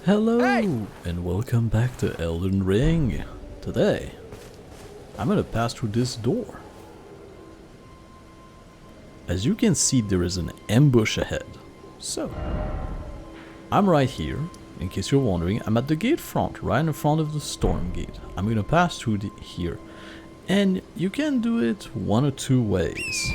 Hello and welcome back to Elden Ring. Today, I'm gonna pass through this door. As you can see, there is an ambush ahead. So, I'm right here. In case you're wondering, I'm at the gate front, right in front of the storm gate. I'm gonna pass through here. And you can do it one or two ways.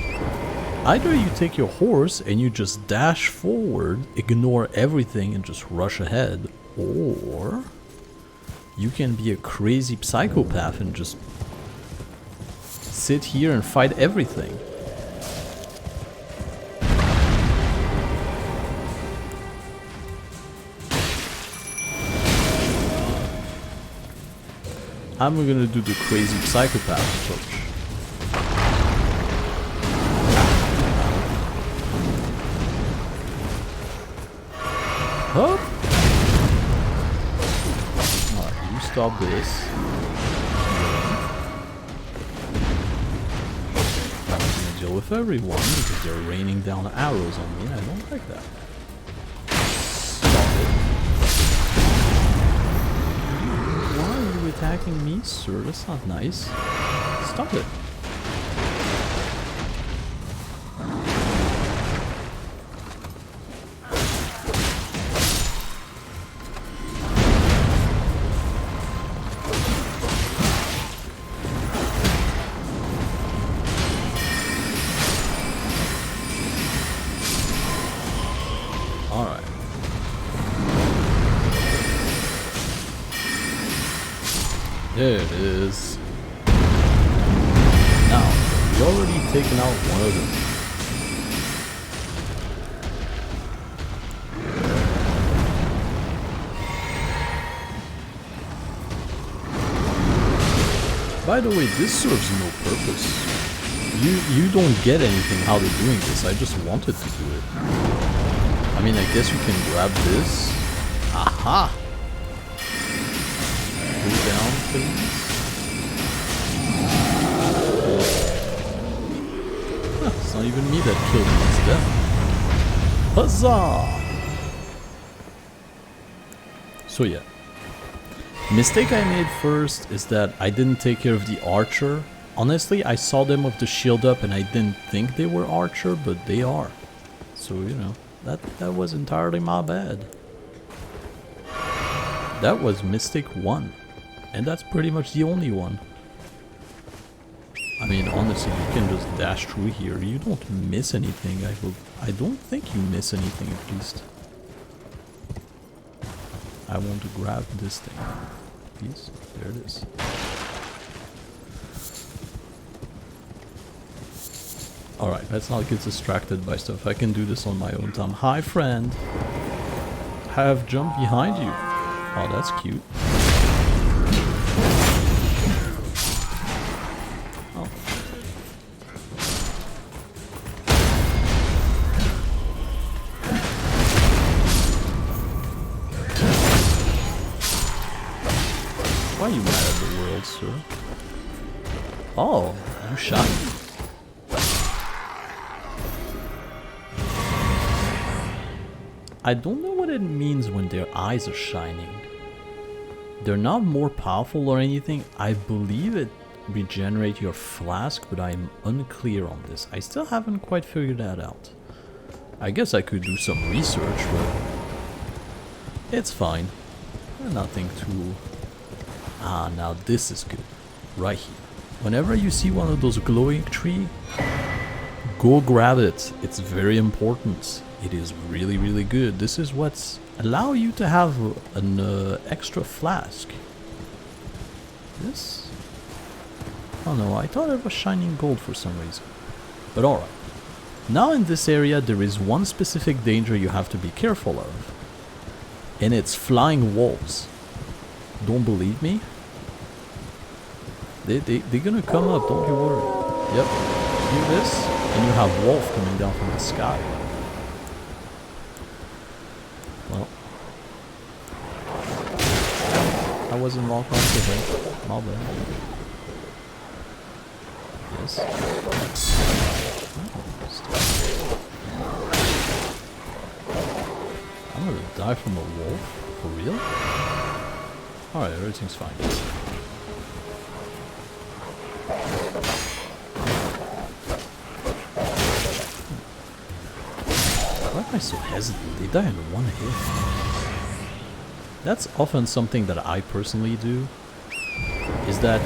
Either you take your horse and you just dash forward, ignore everything and just rush ahead. Or you can be a crazy psychopath and just sit here and fight everything. I'm gonna do the crazy psychopath approach. Huh? Alright, you stop this. I'm gonna deal with everyone because they're raining down arrows on me and I don't like that. Attacking me, sir? That's not nice. Stop it. Alright. There it is. Now, we already taken out one of them. By the way, this serves no purpose. You don't get anything out of doing this. I just wanted to do it. I mean, I guess you can grab this. Aha! Down, please. Huh, it's not even me that killed him, it's them. Huzzah! So yeah. Mistake I made first is that I didn't take care of the archer. Honestly, I saw them with the shield up and I didn't think they were archer, but they are. So, you know, that was entirely my bad. That was mistake one. And that's pretty much the only one. I mean, honestly, you can just dash through here. You don't miss anything. I don't think you miss anything, at least. I want to grab this thing. Please. There it is. Alright, let's not get distracted by stuff. I can do this on my own time. Hi, friend. I have jumped behind you. Oh, that's cute. Why are you mad at the world, sir? Oh, you shot me. I don't know what it means when their eyes are shining. They're not more powerful or anything. I believe it regenerates your flask, but I'm unclear on this. I still haven't quite figured that out. I guess I could do some research, but it's fine. Nothing too... Ah, now this is good. Right here. Whenever you see one of those glowing trees, go grab it. It's very important. It is really, really good. This is what's allow you to have an extra flask. This? Oh no, I thought it was shining gold for some reason. But alright. Now in this area there is one specific danger you have to be careful of. And it's flying wolves. Don't believe me? They're gonna come up, don't you worry. Yep. Do this, and you have wolf coming down from the sky. Well. I wasn't locked onto him. My bad. Yes. I'm gonna die from a wolf? For real? Alright, everything's fine. Why am I so hesitant? They die in one hit. That's often something that I personally do. Is that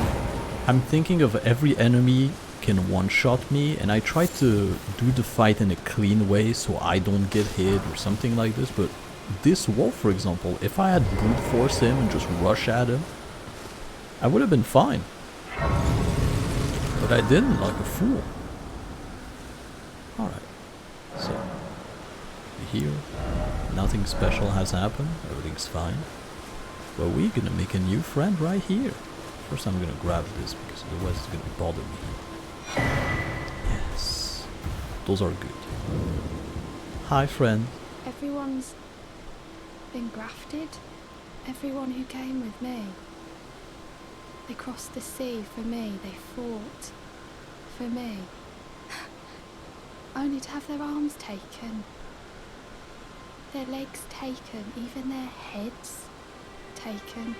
I'm thinking of every enemy can one-shot me, and I try to do the fight in a clean way so I don't get hit or something like this, but this wolf, for example, if I had brute force him and just rush at him, I would have been fine. But I didn't, like a fool. Alright, so here, nothing special has happened, everything's fine. But we're gonna make a new friend right here. First I'm gonna grab this because otherwise it's gonna bother me. Yes, those are good. Hi friend. Everyone's been grafted. Everyone who came with me. They crossed the sea for me. They fought for me. Only to have their arms taken. Their legs taken. Even their heads taken.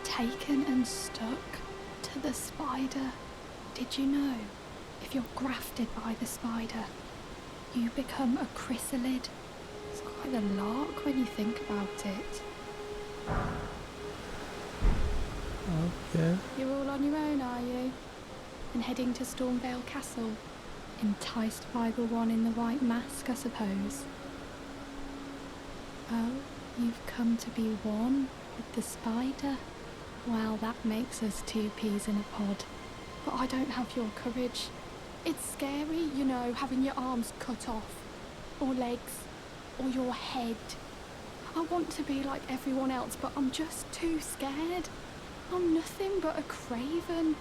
Taken and stuck to the spider. Did you know? If you're grafted by the spider, you become a chrysalid. It's quite a lark when you think about it. Okay. You're all on your own, are you? And heading to Stormvale Castle? Enticed by the one in the white mask, I suppose. Oh, you've come to be one with the spider? Well, that makes us two peas in a pod. But I don't have your courage. It's scary, you know, having your arms cut off. Or legs. Or your head. I want to be like everyone else, but I'm just too scared. I'm nothing but a craven.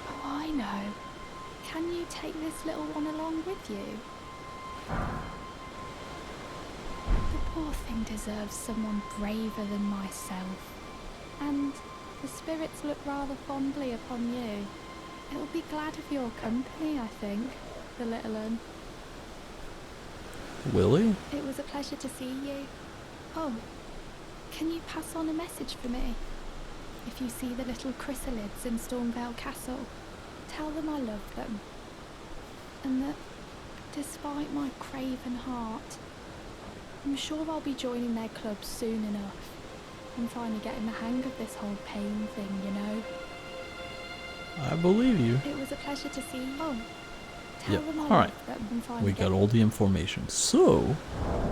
Oh, I know. Can you take this little one along with you? The poor thing deserves someone braver than myself. And the spirits look rather fondly upon you. It'll be glad of your company, I think, the little un. Willie? It was a pleasure to see you. Oh, can you pass on a message for me? If you see the little chrysalids in Stormvale Castle, tell them I love them. And that, despite my craven heart, I'm sure I'll be joining their club soon enough. I'm finally getting the hang of this whole pain thing, you know. I believe you. It was a pleasure to see you. Oh, tell Yeah, them I alright. love them. I'm finally We got all the information. So,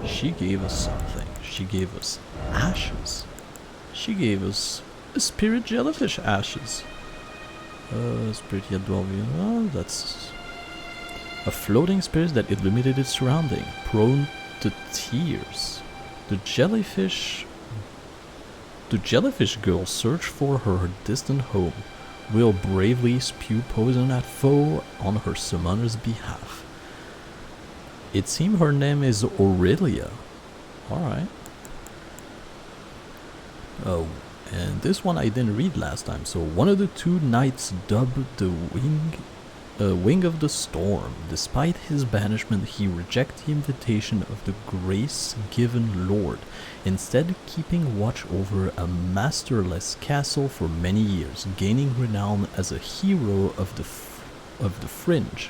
she gave us something. She gave us ashes. She gave us a spirit jellyfish ashes. Spirit Yadwavian. Oh, that's a floating spirit that illuminated its surrounding, prone to tears. The jellyfish girl searched for her distant home, will bravely spew poison at foe on her summoner's behalf. It seems her name is Aurelia. Alright. Oh, and this one I didn't read last time. So one of the two knights dubbed the Wing of the Storm. Despite his banishment, he rejected the invitation of the grace-given lord, instead keeping watch over a masterless castle for many years, gaining renown as a hero of the fringe.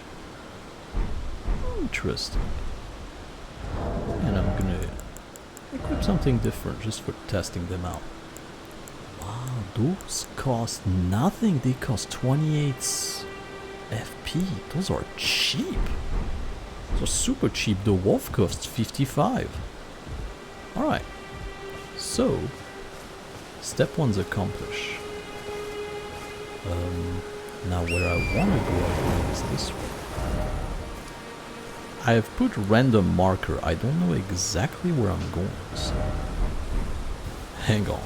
Interesting. And I'm gonna equip something different just for testing them out. Wow, those cost nothing. They cost 28 FP. Those are cheap. Those are super cheap. The wolf costs 55. Alright. So, step one's accomplished. Now where I want to go is this way. I have put random marker. I don't know exactly where I'm going, so hang on.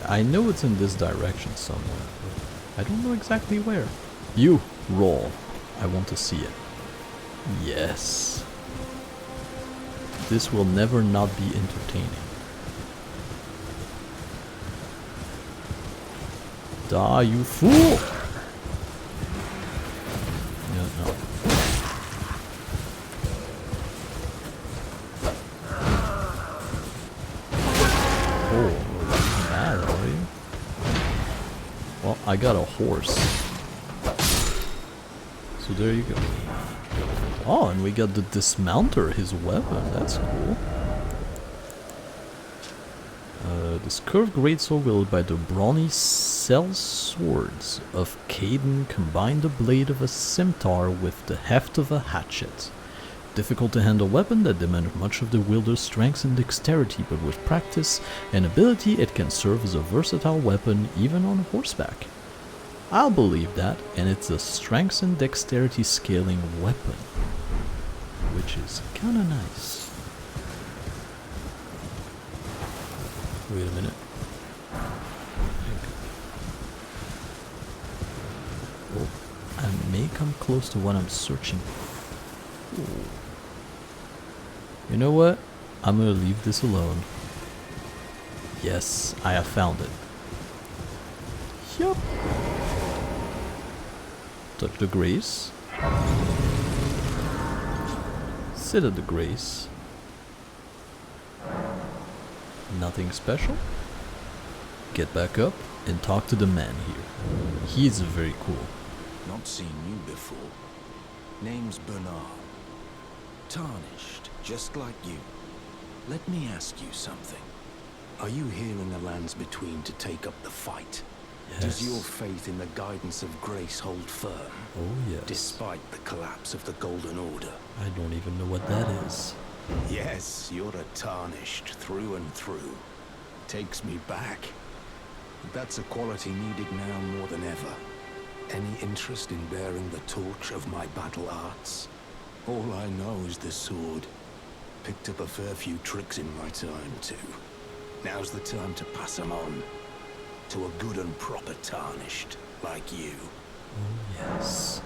I know it's in this direction somewhere, but I don't know exactly where. You, roll. I want to see it. Yes. This will never not be entertaining. Die, you fool! Yeah, no. I got a horse. So there you go. Oh, and we got the dismounter, his weapon. That's cool. This curved greatsword wielded by the brawny cell swords of Caden combine the blade of a scimitar with the heft of a hatchet. Difficult to handle weapon that demands much of the wielder's strength and dexterity, but with practice and ability it can serve as a versatile weapon even on horseback. I'll believe that, and it's a strength and dexterity scaling weapon, which is kinda nice. Wait a minute. Oh, I may come close to what I'm searching for. Ooh. You know what? I'm gonna leave this alone. Yes, I have found it. Yup. Touch the grace. Sit at the grace. Nothing special. Get back up and talk to the man here. He's very cool. Not seen you before. Name's Bernahl. Tarnished, just like you. Let me ask you something. Are you here in the lands between to take up the fight? Yes. Does your faith in the guidance of grace hold firm? Oh yes. Despite the collapse of the Golden Order? I don't even know what that is. Yes, you're a Tarnished through and through. Takes me back. That's a quality needed now more than ever. Any interest in bearing the torch of my battle arts? All I know is the sword. Picked up a fair few tricks in my time too. Now's the time to pass them on. To a good and proper Tarnished, like you. Oh yes.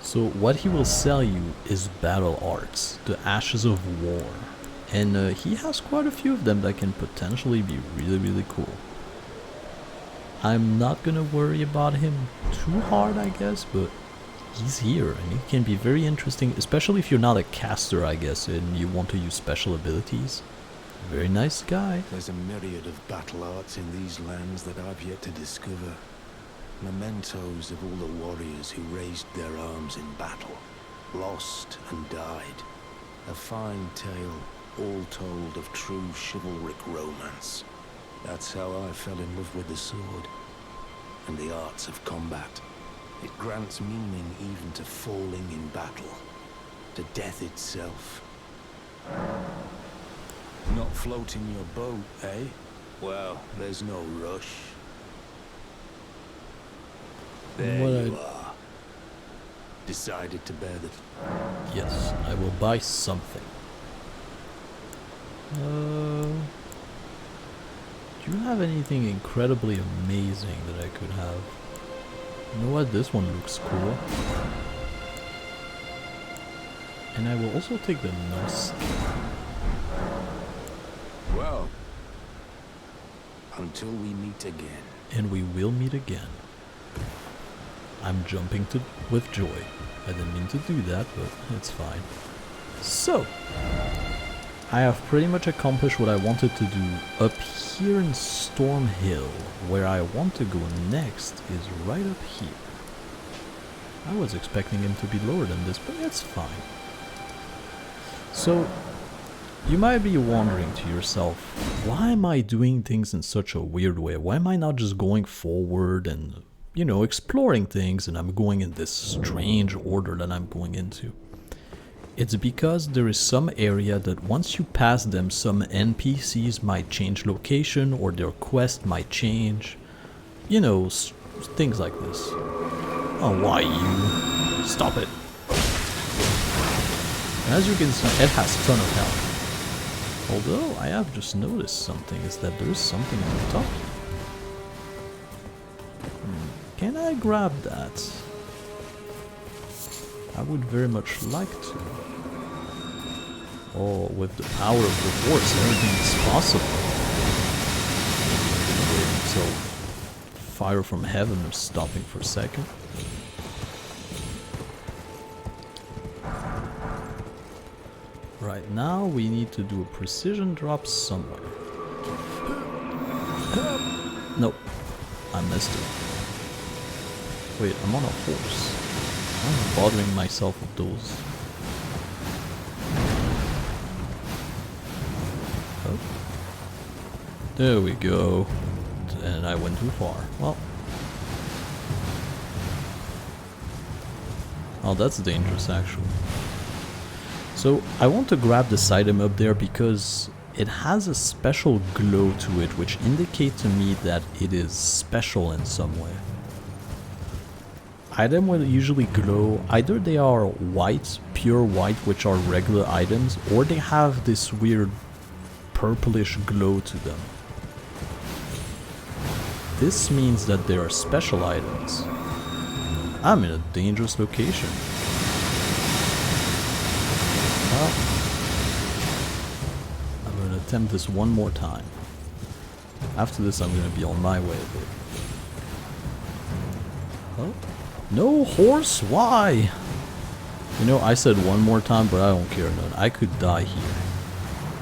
So what he will sell you is battle arts, the ashes of war. And he has quite a few of them that can potentially be really cool. I'm not gonna worry about him too hard, I guess, but he's here and he can be very interesting, especially if you're not a caster, I guess, and you want to use special abilities. Very nice guy. There's a myriad of battle arts in these lands that I've yet to discover. Mementos of all the warriors who raised their arms in battle, lost and died. A fine tale, all told of true chivalric romance. That's how I fell in love with the sword and the arts of combat. It grants meaning even to falling in battle, to death itself. Not floating your boat, eh? Well, there's no rush. There you are. Decided to bear the... Yes, I will buy something. Do you have anything incredibly amazing that I could have? You know what? This one looks cool. And I will also take the Nusk. Well, until we meet again. And we will meet again. I'm jumping with joy. I didn't mean to do that, but it's fine. So, I have pretty much accomplished what I wanted to do up here in Storm Hill. Where I want to go next is right up here. I was expecting him to be lower than this, but it's fine. So, you might be wondering to yourself, why am I doing things in such a weird way? Why am I not just going forward and, you know, exploring things, and I'm going in this strange order that I'm going into? It's because there is some area that once you pass them, some NPCs might change location or their quest might change. You know, things like this. Oh, why you? Stop it. As you can see, it has a ton of health. Although, I have just noticed something, is that there is something on top. Can I grab that? I would very much like to. Oh, with the power of the horse, everything is possible. Wait until fire from heaven is stopping for a second. Right now, we need to do a precision drop somewhere. Nope. I missed it. Wait, I'm on a horse. I'm bothering myself with those. Oh. There we go. And I went too far. Well. Oh, that's dangerous actually. So I want to grab this item up there because it has a special glow to it which indicates to me that it is special in some way. Item will usually glow, either they are white, pure white, which are regular items, or they have this weird purplish glow to them. This means that they are special items. I'm in a dangerous location. Well, I'm gonna attempt this one more time. After this, I'm gonna be on my way a bit. Oh, no horse? Why? You know, I said one more time, but I don't care none. I could die here.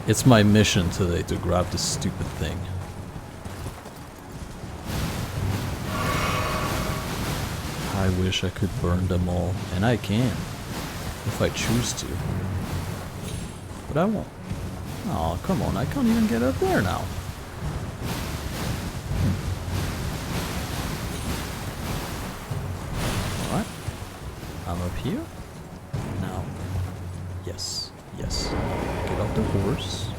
It's my mission today to grab this stupid thing. I wish I could burn them all, and I can, if I choose to. But I won't. Oh, come on, I can't even get up there now. Alright. I'm up here. Now. Yes, yes. Get off the horse.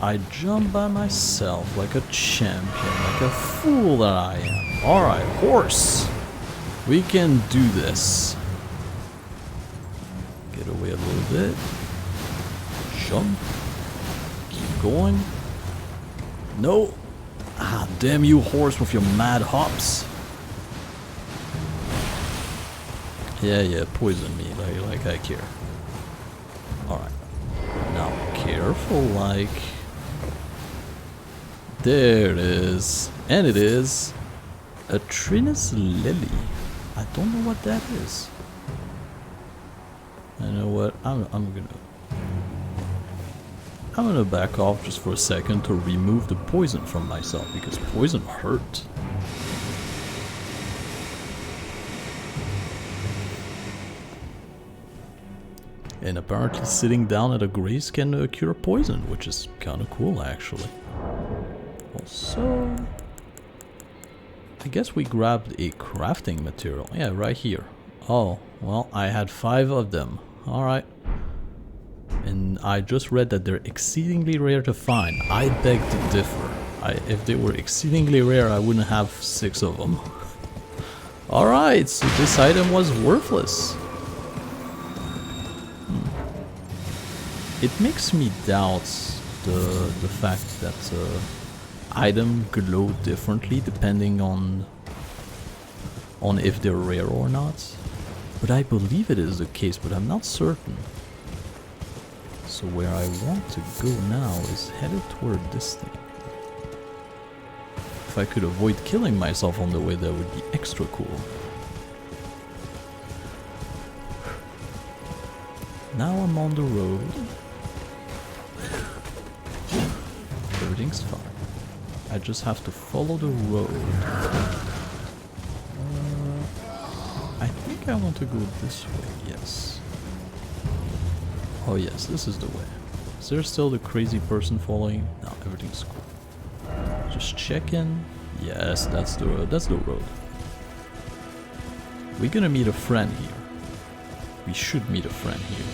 I jump by myself like a champion, like a fool that I am. Alright, horse! We can do this. Get away a little bit. Jump. Keep going. No! Ah, damn you, horse, with your mad hops. Yeah, poison me, like I care. Alright. Now, careful, like... There it is. And it is a Trinus Lily. I don't know what that is. You know what? I'm gonna back off just for a second to remove the poison from myself because poison hurt. And apparently sitting down at a grace can cure poison, which is kind of cool actually. Also, I guess we grabbed a crafting material. Yeah, right here. Oh, well, I had 5 of them. Alright. And I just read that they're exceedingly rare to find. I beg to differ. If they were exceedingly rare, I wouldn't have 6 of them. Alright, so this item was worthless. It makes me doubt the fact that items glow differently depending on if they're rare or not. But I believe it is the case, but I'm not certain. So where I want to go now is headed toward this thing. If I could avoid killing myself on the way, that would be extra cool. Now I'm on the road. Everything's fine. I just have to follow the road. I think I want to go this way, yes. Oh yes, this is the way. Is there still the crazy person following? No, everything's cool. Just checking. Yes, that's the road. That's the road. We're gonna meet a friend here. We should meet a friend here.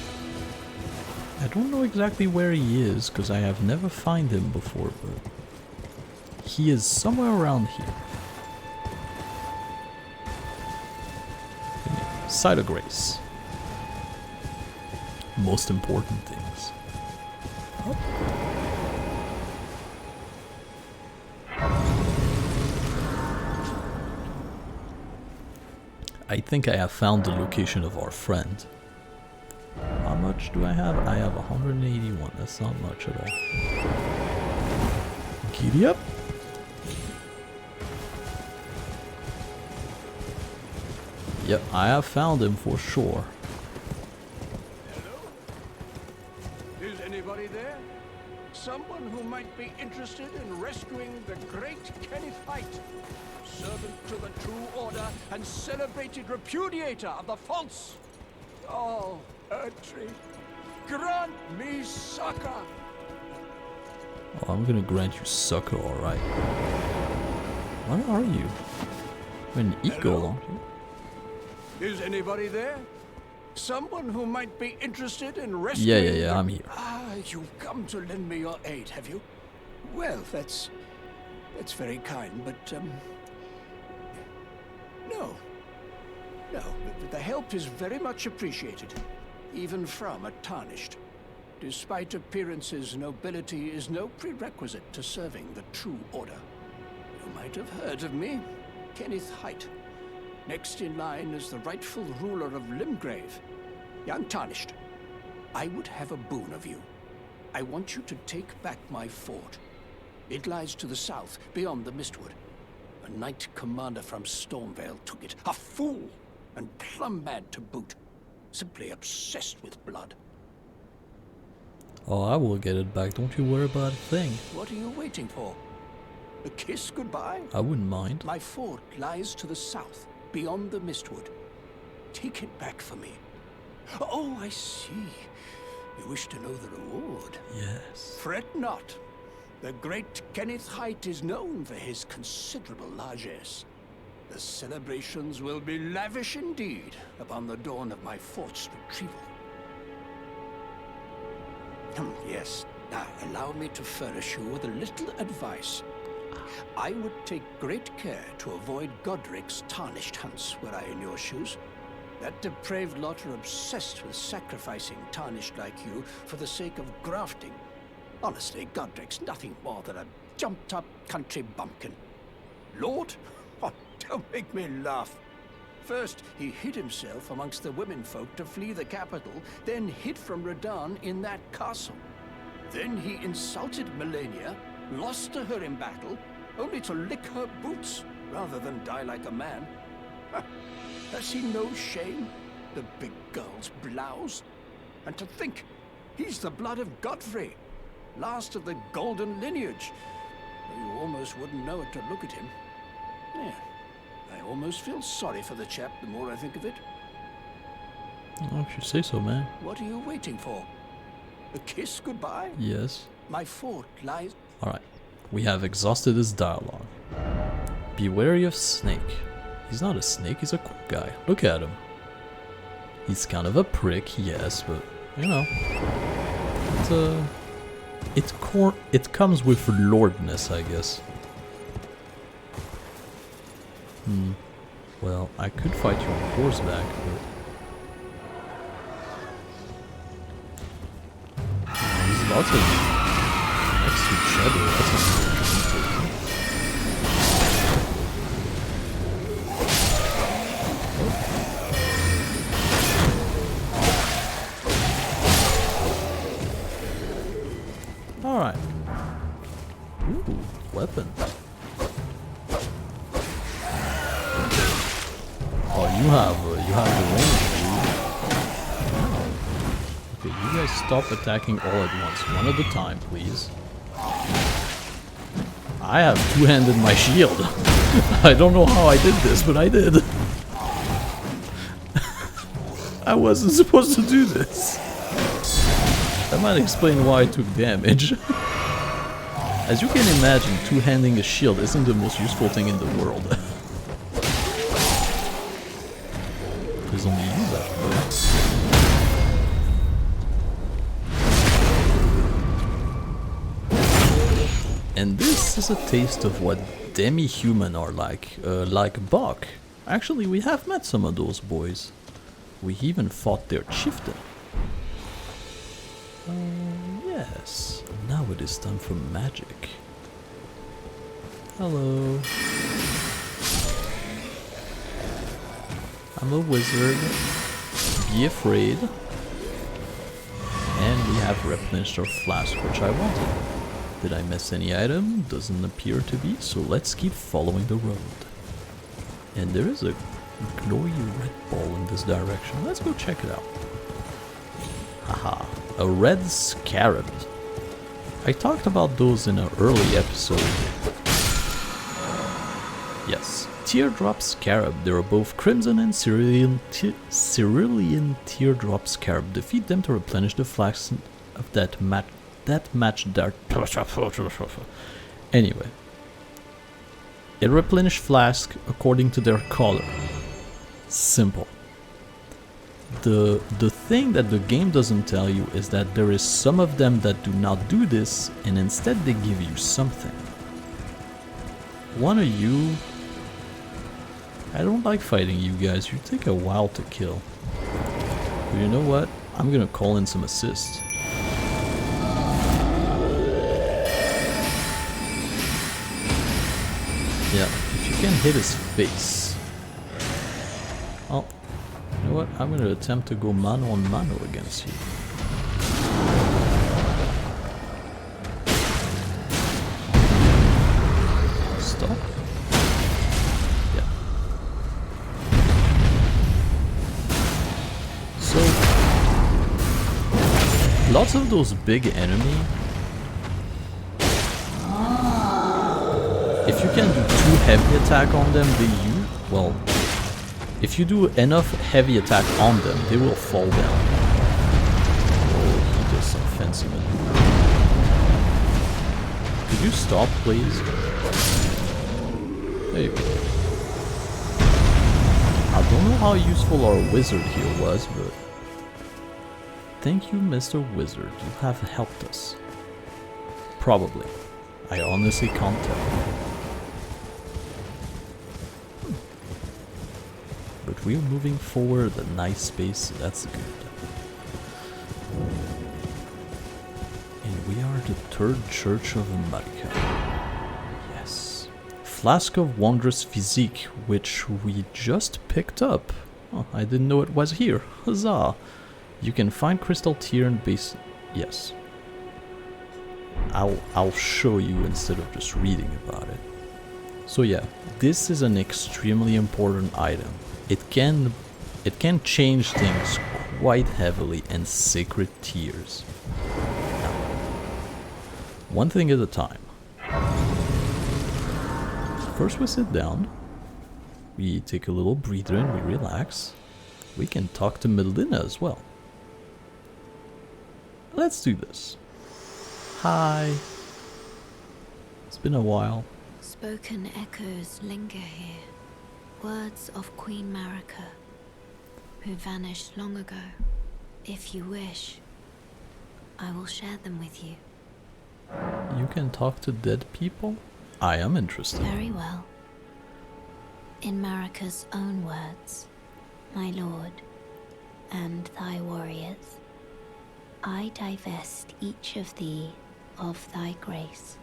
I don't know exactly where he is, because I have never found him before, but he is somewhere around here. Site of Grace. Most important things. Oh. I think I have found the location of our friend. How much do I have? I have 181. That's not much at all. Giddy up. Yep, I have found him for sure. Hello? Is anybody there? someone who might be interested in rescuing the great Kenneth Haight, servant to the True Order and celebrated repudiator of the false. Oh, Erdtree, grant me succor. Oh, I'm gonna grant you succor, alright. What are you? An eagle, aren't you? Is anybody there? Someone who might be interested in rescuing... Yeah, I'm here. Ah, you've come to lend me your aid, have you? Well, that's very kind, but, No, the help is very much appreciated, even from a tarnished. Despite appearances, nobility is no prerequisite to serving the True Order. You might have heard of me, Kenneth Haight. Next in line is the rightful ruler of Limgrave, young Tarnished. I would have a boon of you. I want you to take back my fort. It lies to the south, beyond the Mistwood. A knight commander from Stormvale took it. A fool! And plumb mad to boot. Simply obsessed with blood. Oh, I will get it back. Don't you worry about a thing. What are you waiting for? A kiss goodbye? I wouldn't mind. My fort lies to the south, beyond the Mistwood. Take it back for me. Oh, I see. You wish to know the reward? Yes. Fret not. The great Kenneth Haight is known for his considerable largesse. The celebrations will be lavish indeed upon the dawn of my fort's retrieval. Yes. Now, allow me to furnish you with a little advice. I would take great care to avoid Godric's tarnished hunts were I in your shoes. That depraved lot are obsessed with sacrificing tarnished like you for the sake of grafting. Honestly, Godric's nothing more than a jumped-up country bumpkin. Lord? Oh, don't make me laugh. First, he hid himself amongst the womenfolk to flee the capital, then hid from Redan in that castle. Then he insulted Melania, lost to her in battle, only to lick her boots rather than die like a man. Has he no shame, the big girl's blouse? And to think, he's the blood of Godfrey, last of the golden lineage. You almost wouldn't know it to look at him. Yeah, I almost feel sorry for the chap the more I think of it. Oh, if you say so, man. What are you waiting for? A kiss goodbye? Yes. My fort lies... Alright. We have exhausted this dialogue. Be wary of Snake. He's not a snake, he's a cool guy. Look at him. He's kind of a prick, yes, but, you know. It comes with lordness, I guess. Well, I could fight you on horseback, but... There's lots of... next to each other, that's unfortunate. Alright. Ooh, weapon. Oh, you have the range, dude. Okay, you guys stop attacking all at once, one at a time, please. I have two-handed my shield. I don't know how I did this, but I did. I wasn't supposed to do this. That might explain why I took damage. As you can imagine, two-handing a shield isn't the most useful thing in the world. There's only you left, and this is a taste of what demi-human are like Buck. Actually, we have met some of those boys. We even fought their chieftain. Yes. Now it is time for magic. Hello. I'm a wizard. Be afraid. And we have replenished our flask, which I wanted. Did I miss any item? Doesn't appear to be, so let's keep following the road. And there is a glowy red ball in this direction. Let's go check it out. Haha, a red scarab. I talked about those in an early episode. Yes, Teardrop Scarab. There are both Crimson and Cerulean Teardrop Scarab. Defeat them to replenish the flask of that match their... Anyway. It replenishes flask according to their color. Simple. The thing that the game doesn't tell you is that there is some of them that do not do this, and instead they give you something. One of you... I don't like fighting you guys, you take a while to kill. But you know what? I'm gonna call in some assists. Yeah, if you can hit his face. Oh, you know what? I'm gonna attempt to go mano on mano against you. Stop. Yeah. So, lots of those big enemies. If you can do too heavy attack on them, well, if you do enough heavy attack on them, they will fall down. Oh, he does some fancy maneuver. Could you stop, please? There you go. I don't know how useful our wizard here was, but thank you, Mr. Wizard. You have helped us. Probably. I honestly can't tell. But we're moving forward at a nice pace, so that's good. And we are the third church of America. Yes. Flask of Wondrous Physick, which we just picked up. Oh, I didn't know it was here. Huzzah! You can find Cristal tier and base... Yes. I'll show you instead of just reading about it. So yeah, this is an extremely important item. It can change things quite heavily in sacred tiers. Now, one thing at a time. First we sit down, we take a little breather and we relax. We can talk to Melina as well. Let's do this. Hi. It's been a while. Spoken echoes linger here. Words of Queen Marika, who vanished long ago. If you wish, I will share them with you. You can talk to dead people? I am interested. Very well. In Marika's own words, my lord, and thy warriors, I divest each of thee of thy grace.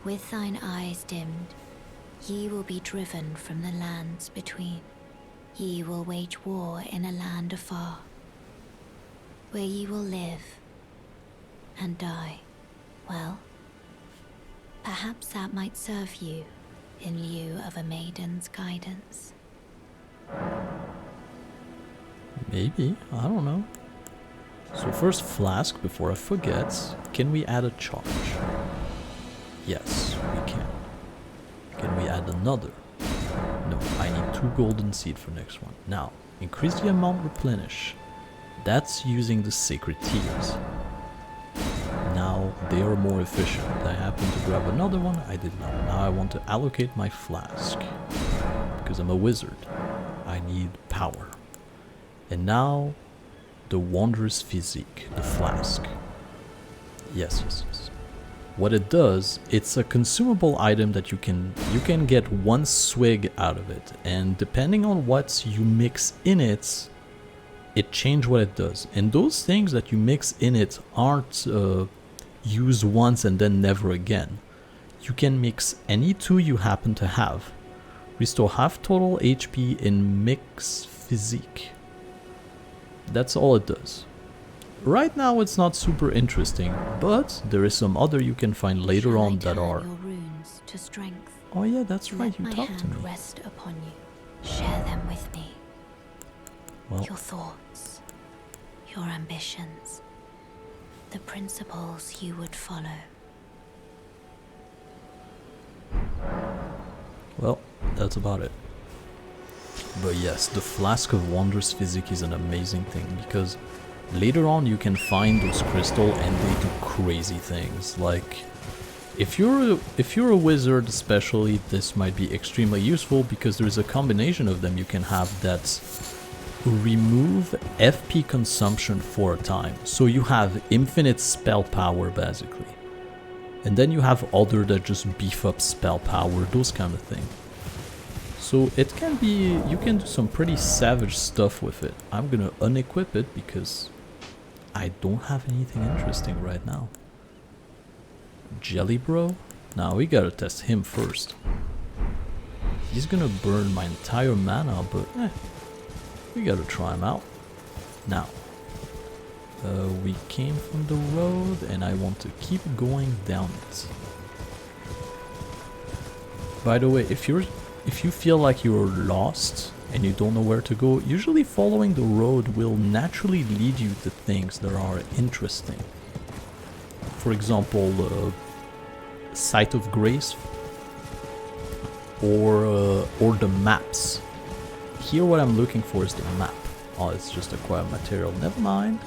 With thine eyes dimmed, ye will be driven from the lands between. Ye will wage war in a land afar, where ye will live and die. Well, perhaps that might serve you in lieu of a maiden's guidance. Maybe, I don't know. So first Flask, before I forget, can we add a charge? Yes, we can. Can we add another? No, I need 2 golden seed for next one. Now, increase the amount replenish. That's using the sacred tiers. Now they are more efficient. I happen to grab another one, I did not. Now I want to allocate my flask. Because I'm a wizard. I need power. And now, the Wondrous Physick, the flask. Yes. What it does, it's a consumable item that you can get 1 swig out of it, and depending on what you mix in it, it changes what it does. And those things that you mix in it aren't used once and then never again. You can mix any 2 you happen to have. Restore half total HP in Mix Physick. That's all it does. Right now it's not super interesting, but there is some other you can find later on that are... Your runes to strength. Oh yeah, that's right, you talked to me. Let my hand rest upon you. Share them with me. Well, your thoughts, your ambitions, the principles you would follow. that's about it. But yes, the Flask of Wondrous Physick is an amazing thing, because later on you can find those crystal and they do crazy things. Like, if you're a wizard especially, this might be extremely useful, because there's a combination of them you can have that remove FP consumption for a time. So you have infinite spell power basically. And then you have other that just beef up spell power, those kind of thing. So it can be, you can do some pretty savage stuff with it. I'm gonna unequip it because I don't have anything interesting right now. Jelly bro? Now we gotta test him first. He's gonna burn my entire mana, but we gotta try him out. Now, we came from the road and I want to keep going down it. By the way, if you feel like you're lost and you don't know where to go, usually following the road will naturally lead you to things that are interesting. For example, Site of Grace, or the maps. Here what I'm looking for is the map. Oh, it's just acquired material. Never mind.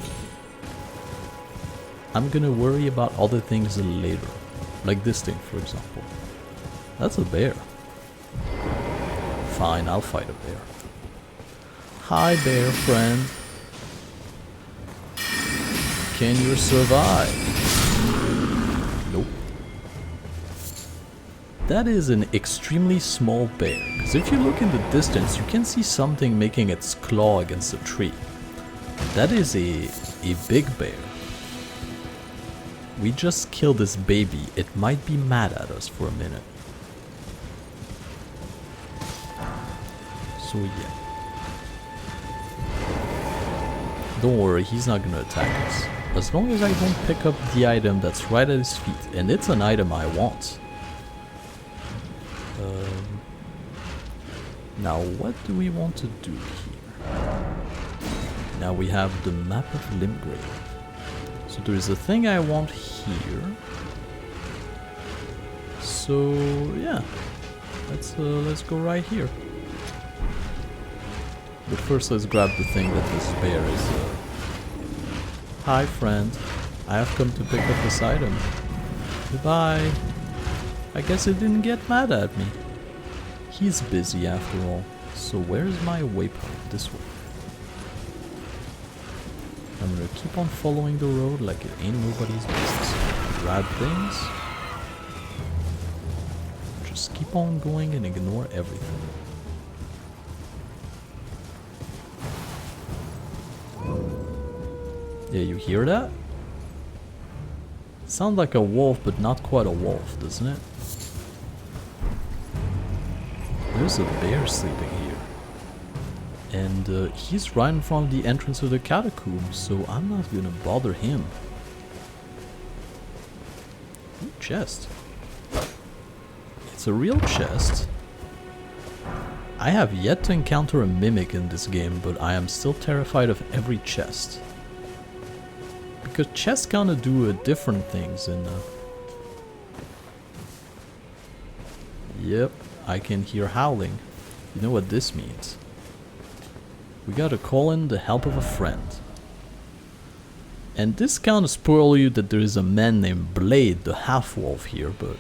I'm gonna worry about other things later. Like this thing, for example. That's a bear. Fine, I'll fight a bear. Hi, bear friend. Can you survive? Nope. That is an extremely small bear, because if you look in the distance, you can see something making its claw against a tree. That is a big bear. We just killed this baby. It might be mad at us for a minute. So yeah. Don't worry, he's not gonna attack us. As long as I don't pick up the item that's right at his feet. And it's an item I want. Now what do we want to do here? Now we have the map of Limgrave. So there is a thing I want here. So yeah, let's go right here. But first let's grab the thing that this bear is. Hi friend, I have come to pick up this item. Goodbye. I guess it didn't get mad at me. He's busy after all. So where's my waypoint? This way. I'm gonna keep on following the road like it ain't nobody's business. Grab things. Just keep on going and ignore everything. Yeah, you hear that? Sounds like a wolf, but not quite a wolf, doesn't it? There's a bear sleeping here. And he's right in front of the entrance of the catacombs, so I'm not gonna bother him. Ooh, chest. It's a real chest. I have yet to encounter a mimic in this game, but I am still terrified of every chest. Because chests kinda do different things in Yep, I can hear howling. You know what this means. We gotta call in the help of a friend. And this kinda spoil you that there is a man named Blaidd the Half-Wolf here, but...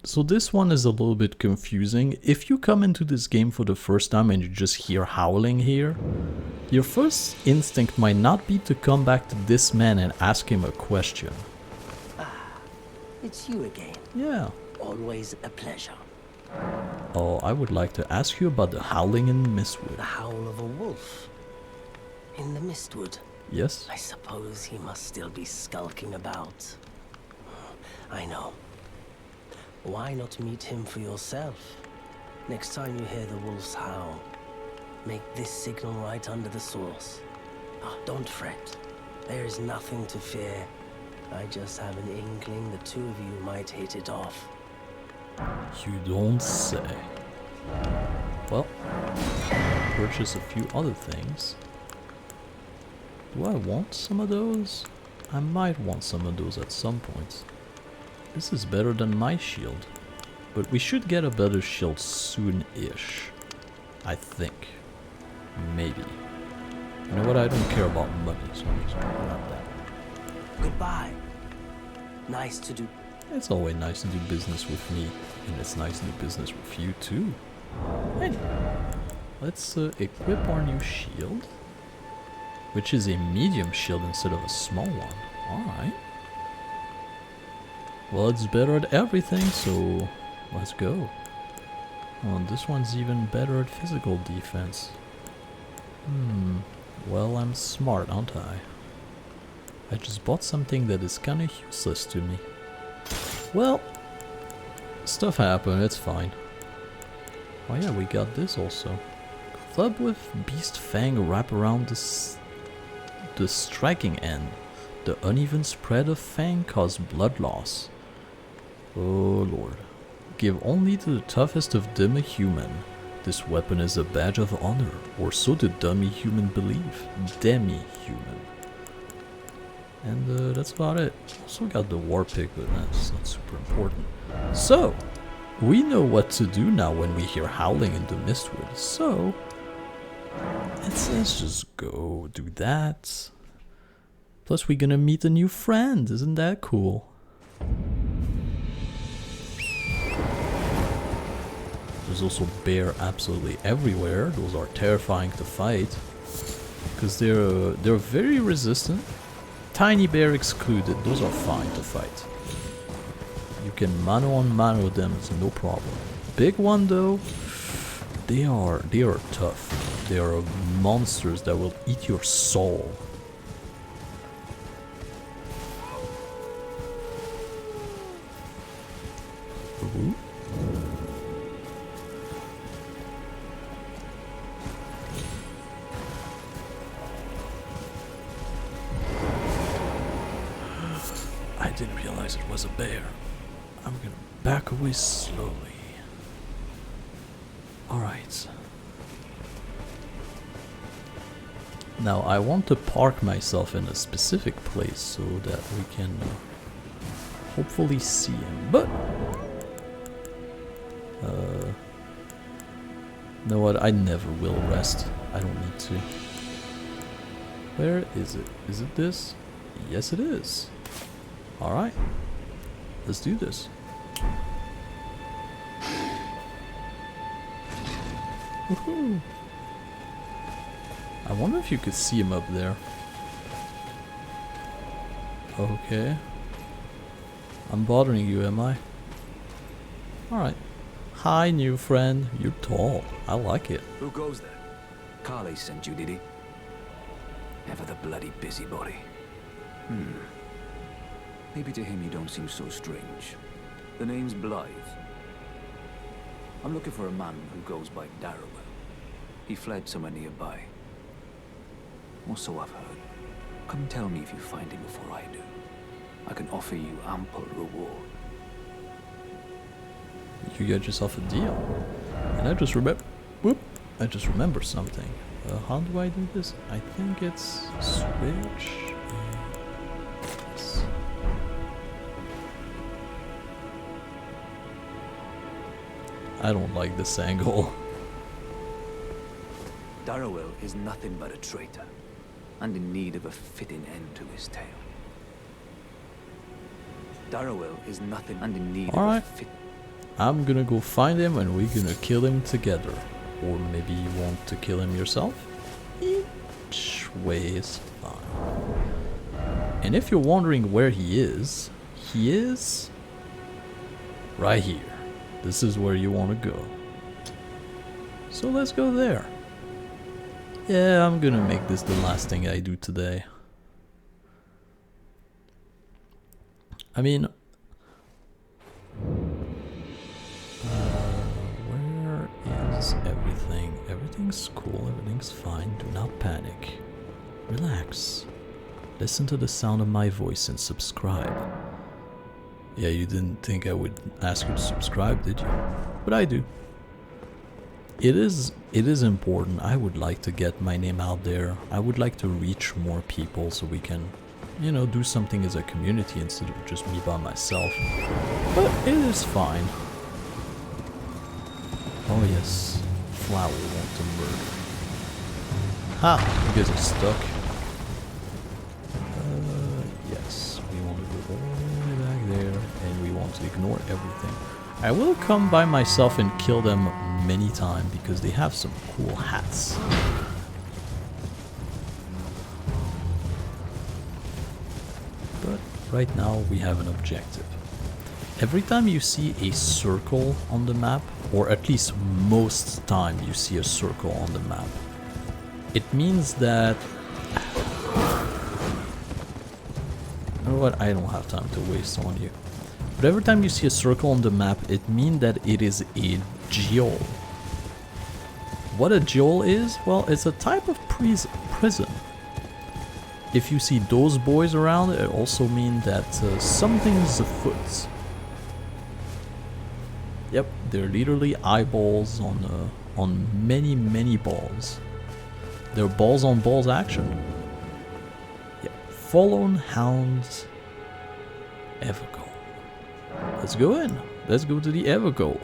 So this one is a little bit confusing. If you come into this game for the first time and you just hear howling here, your first instinct might not be to come back to this man and ask him a question. It's you again. Yeah. Always a pleasure. Oh, I would like to ask you about the howling in Mistwood. The howl of a wolf. In the Mistwood. Yes? I suppose he must still be skulking about. I know. Why not meet him for yourself? Next time you hear the wolf's howl, make this signal right under the source. Oh, don't fret. There is nothing to fear. I just have an inkling the two of you might hit it off. You don't say. Well, purchase a few other things. Do I want some of those? I might want some of those at some point. This is better than my shield. But we should get a better shield soon-ish. I think. Maybe. You know what? I don't care about money, so I'm just gonna grab that. Goodbye. Nice to do. It's always nice to do business with me. And it's nice to do business with you too. Anyway, let's equip our new shield. Which is a medium shield instead of a small one. Alright. Well, it's better at everything, so let's go. Oh, this one's even better at physical defense. Well, I'm smart, aren't I? I just bought something that is kinda useless to me. Well, stuff happened, it's fine. Oh yeah, we got this also. Club with Beast Fang wrap around the striking end. The uneven spread of Fang cause blood loss. Oh lord. Give only to the toughest of demi-human. This weapon is a badge of honor, or so the demi-human believe. Demi-human. And that's about it. Also got the war pick, but that's not super important. So, we know what to do now when we hear howling in the Mistwood. So, let's just go do that. Plus we're gonna meet a new friend, isn't that cool? There's also bear absolutely everywhere. Those are terrifying to fight. Because they're very resistant. Tiny bear excluded, those are fine to fight. You can mano on mano them, it's no problem. Big one though, they are tough. They are monsters that will eat your soul. Ooh. I didn't realize it was a bear. I'm gonna back away slowly. Alright. Now I want to park myself in a specific place so that we can hopefully see him. But you know what? I never will rest. I don't need to. Where is it? Is it this? Yes, it is. Alright. Let's do this. Woohoo! I wonder if you could see him up there. Okay. I'm bothering you, am I? Alright. Hi, new friend. You're tall. I like it. Who goes there? Carly sent you, did he? Ever the bloody busybody. Maybe to him you don't seem so strange. The name's Blaidd. I'm looking for a man who goes by Darrowell. He fled somewhere nearby. Or so I've heard. Come tell me if you find him before I do. I can offer you ample reward. You get yourself a deal. And I just remember... Whoop! I just remember something. How do I do this? I think it's... Switch... Yes. I don't like this angle. Darrowell is nothing but a traitor, and in need of a fitting end to his tale. Darrowell is nothing and in need of a fit... I'm gonna go find him and we're gonna kill him together. Or maybe you want to kill him yourself? Each way is fine. And if you're wondering where he is right here. This is where you want to go. So let's go there. Yeah, I'm gonna make this the last thing I do today. I mean... where is everything? Everything's cool, everything's fine. Do not panic. Relax. Listen to the sound of my voice and subscribe. Yeah, you didn't think I would ask you to subscribe, did you? But I do. It is important. I would like to get my name out there. I would like to reach more people so we can, you know, do something as a community instead of just me by myself. But it is fine. Oh yes, Flower want to murder. Ha! You guys are stuck. Yes, we want to go all the way back there, and we want to ignore everything. I will come by myself and kill them many times because they have some cool hats. But right now we have an objective. Every time you see a circle on the map, or at least most time you see a circle on the map, it means that... You know what, I don't have time to waste on you. But every time you see a circle on the map, it means that it is a geol. What a geol is? Well, it's a type of prison. If you see those boys around, it also means that something's afoot. Yep, they're literally eyeballs on many balls. They're balls on balls action. Yeah, Fallen Hounds Evergoal. Let's go in. Let's go to the Evergoal.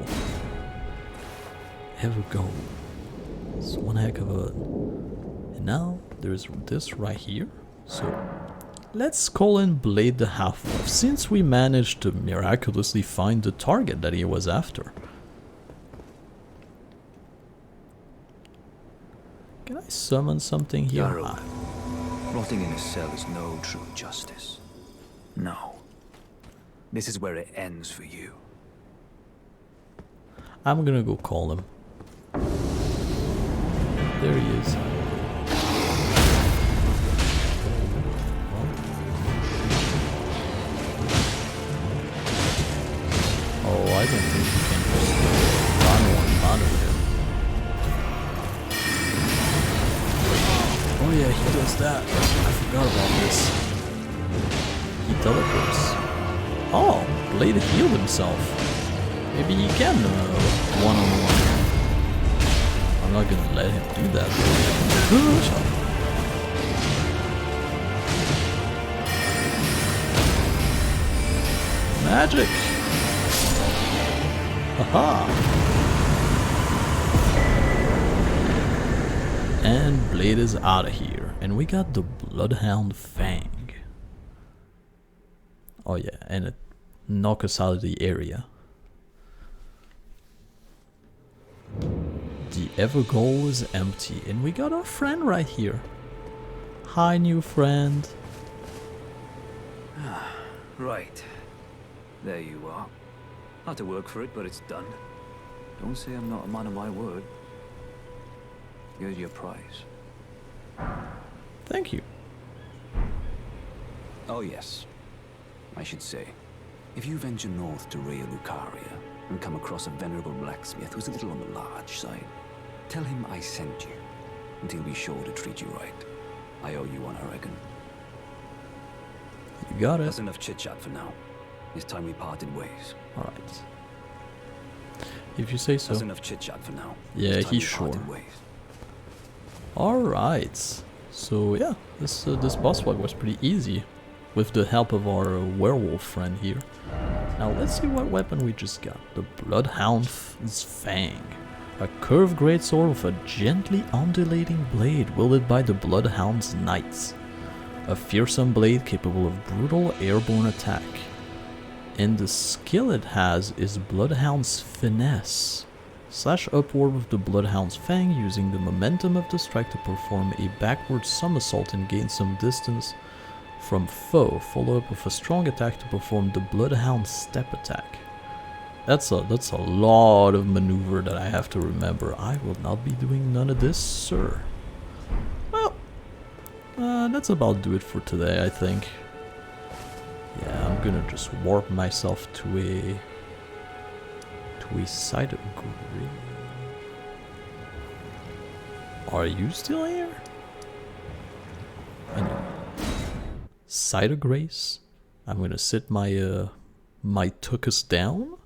Evergoal. It's one heck of a... And now there's this right here. So let's call in Blaidd the Half-Wolf, since we managed to miraculously find the target that he was after. Can I summon something here? Yarrow, rotting in a cell is no true justice. No. This is where it ends for you. I'm gonna go call him. There he is. Oh, I don't think you can just monitor him. Oh yeah, he does that. I forgot about this. He teleports. Oh, Blaidd healed himself. Maybe he can one-on-one. I'm not gonna let him do that though. Magic! Haha! And Blaidd is out of here. And we got the Bloodhound Fang. Oh yeah, and it knocked us out of the area. The Evergoal is empty, and we got our friend right here. Hi, new friend. Right. There you are. Had to work for it, but it's done. Don't say I'm not a man of my word. Here's your prize. Thank you. Oh yes. I should say, if you venture north to Raya Lucaria and come across a venerable blacksmith who's a little on the large side, tell him I sent you, and he'll be sure to treat you right. I owe you one, I reckon. You got it. That's enough chit-chat for now. It's time we parted ways. Alright. If you say so. That's enough chit-chat for now. Yeah, he's sure. Alright. So yeah, this boss fight was pretty easy. With the help of our werewolf friend here. Now let's see what weapon we just got. The Bloodhound's Fang. A curved greatsword with a gently undulating blade wielded by the Bloodhound's Knights. A fearsome blade capable of brutal airborne attack. And the skill it has is Bloodhound's Finesse. Slash upward with the Bloodhound's Fang using the momentum of the strike to perform a backward somersault and gain some distance from foe, follow up with a strong attack to perform the Bloodhound Step attack. That's a lot of maneuver that I have to remember. I will not be doing none of this, sir. Well, that's about do it for today, I think. Yeah, I'm gonna just warp myself to a site of grave. Are you still here? Anyway. Site of Grace. I'm gonna sit my my tuchus down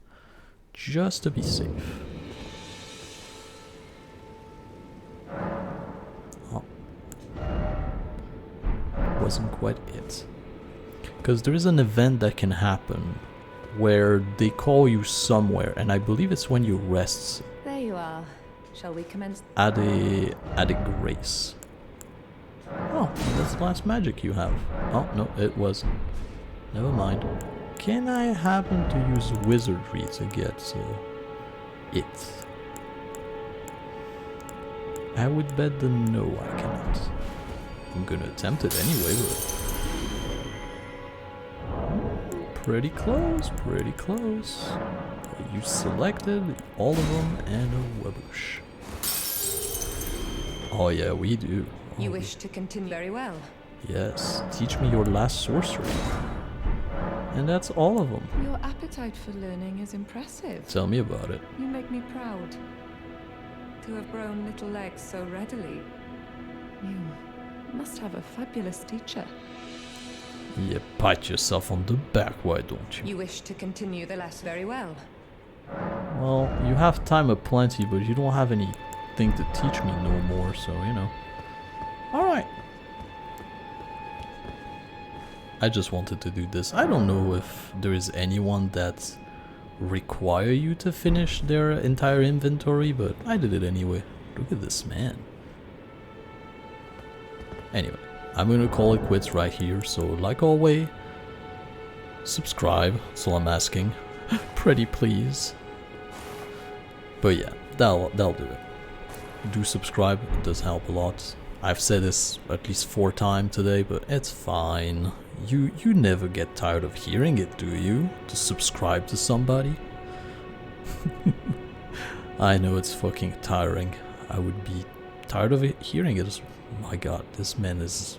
just to be safe. Oh. Wasn't quite it. Because there is an event that can happen where they call you somewhere, and I believe it's when you rest. There you are. Shall we commence? At a grace. Oh, that's the last magic you have. Oh, no, it wasn't. Never mind. Can I happen to use wizardry to get it? I would bet the no, I cannot. I'm gonna attempt it anyway, but... Pretty close, pretty close. You selected all of them and a waboosh. Oh yeah, we do. Oh, You wish to continue very well. yes, teach me your last sorcery. And that's all of them. Your appetite for learning is impressive. Tell me about it. You make me proud to have grown little legs so readily. You must have a fabulous teacher. Yeah, pat yourself on the back, why don't you? You wish to continue the lesson very well. Well, you have time aplenty, but you don't have anything to teach me no more, so, you know. Alright. I just wanted to do this. I don't know if there is anyone that require you to finish their entire inventory, but I did it anyway. Look at this man. Anyway, I'm gonna call it quits right here, so like always, subscribe, that's all I'm asking. Pretty please. But yeah, that'll do it. Do subscribe, it does help a lot. I've said this at least 4 times today, but it's fine. You never get tired of hearing it, do you? To subscribe to somebody? I know it's fucking tiring. I would be tired of it, hearing it. My god, this man is...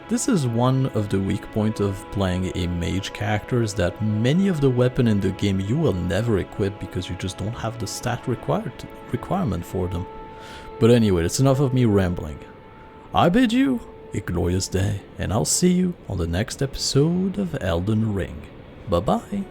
This is one of the weak points of playing a mage character, is that many of the weapons in the game you will never equip because you just don't have the stat requirement for them. But anyway, that's enough of me rambling. I bid you a glorious day, and I'll see you on the next episode of Elden Ring. Bye bye.